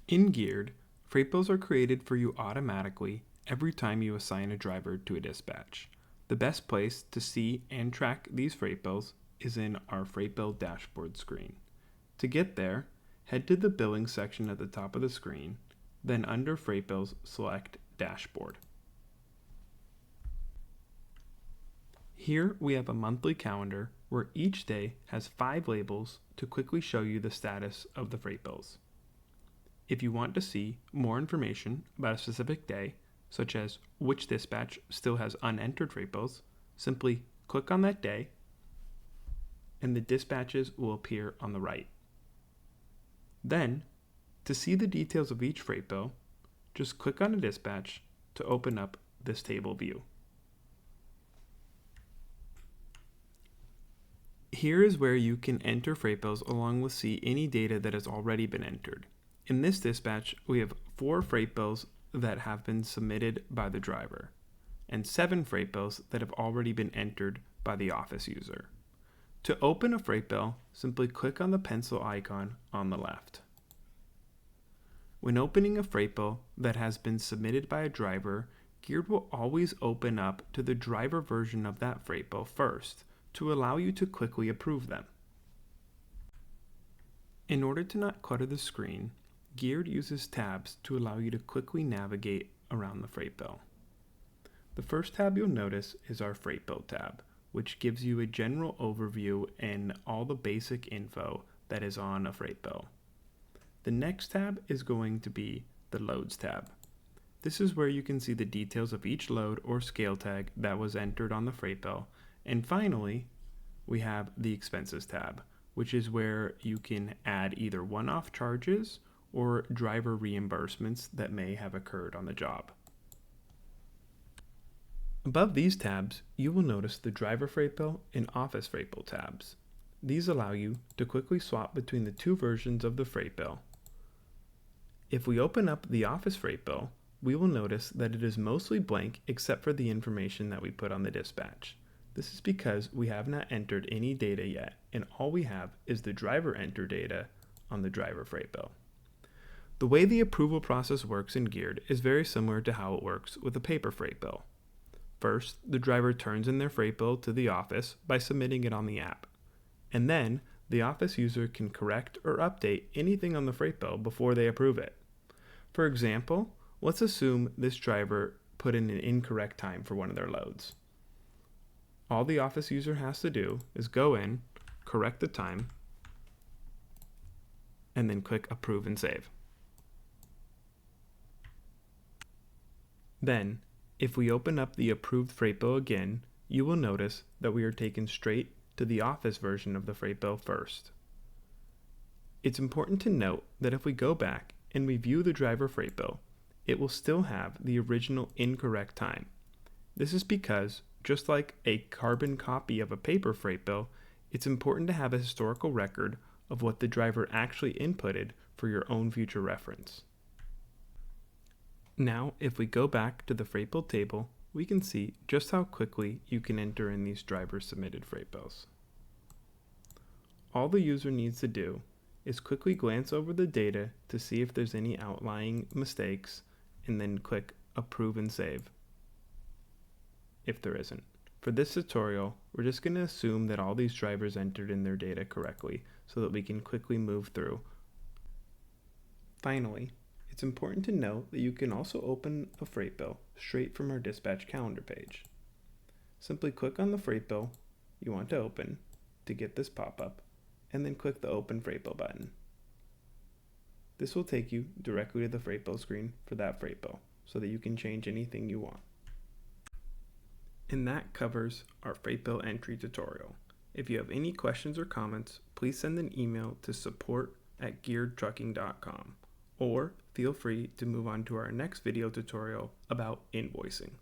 In Geared, freight bills are created for you automatically every time you assign a driver to a dispatch. The best place to see and track these freight bills is in our freight bill dashboard screen. To get there, head to the billing section at the top of the screen, then under freight bills, select Dashboard. Here we have a monthly calendar where each day has 5 labels to quickly show you the status of the freight bills. If you want to see more information about a specific day, such as which dispatch still has unentered freight bills, simply click on that day and the dispatches will appear on the right. Then, to see the details of each freight bill, just click on a dispatch to open up this table view. Here is where you can enter freight bills along with see any data that has already been entered. In this dispatch, we have 4 freight bills that have been submitted by the driver, and 7 freight bills that have already been entered by the office user. To open a freight bill, simply click on the pencil icon on the left. When opening a freight bill that has been submitted by a driver, Geared will always open up to the driver version of that freight bill first to allow you to quickly approve them. In order to not clutter the screen, Geared uses tabs to allow you to quickly navigate around the freight bill. The first tab you'll notice is our Freight Bill tab, which gives you a general overview and all the basic info that is on a freight bill. The next tab is going to be the Loads tab. This is where you can see the details of each load or scale tag that was entered on the freight bill. And finally, we have the Expenses tab, which is where you can add either one-off charges or driver reimbursements that may have occurred on the job. Above these tabs, you will notice the Driver Freight Bill and Office Freight Bill tabs. These allow you to quickly swap between the 2 versions of the freight bill. If we open up the Office Freight Bill, we will notice that it is mostly blank except for the information that we put on the dispatch. This is because we have not entered any data yet, and all we have is the driver enter data on the Driver Freight Bill. The way the approval process works in Geared is very similar to how it works with a paper freight bill. First, the driver turns in their freight bill to the office by submitting it on the app, and then the office user can correct or update anything on the freight bill before they approve it. For example, let's assume this driver put in an incorrect time for one of their loads. All the office user has to do is go in, correct the time, and then click Approve and Save. Then, if we open up the approved freight bill again, you will notice that we are taken straight to the office version of the freight bill first. It's important to note that if we go back and we view the driver freight bill, it will still have the original incorrect time. This is because, just like a carbon copy of a paper freight bill, it's important to have a historical record of what the driver actually inputted for your own future reference. Now, if we go back to the freight bill table, we can see just how quickly you can enter in these driver submitted freight bills. All the user needs to do is quickly glance over the data to see if there's any outlying mistakes, and then click Approve and Save if there isn't. For this tutorial, we're just going to assume that all these drivers entered in their data correctly so that we can quickly move through. Finally, it's important to note that you can also open a freight bill straight from our dispatch calendar page. Simply click on the freight bill you want to open to get this pop-up, and then click the Open Freight Bill button. This will take you directly to the freight bill screen for that freight bill so that you can change anything you want. And that covers our freight bill entry tutorial. If you have any questions or comments, please send an email to support@gearedtrucking.com, or feel free to move on to our next video tutorial about invoicing.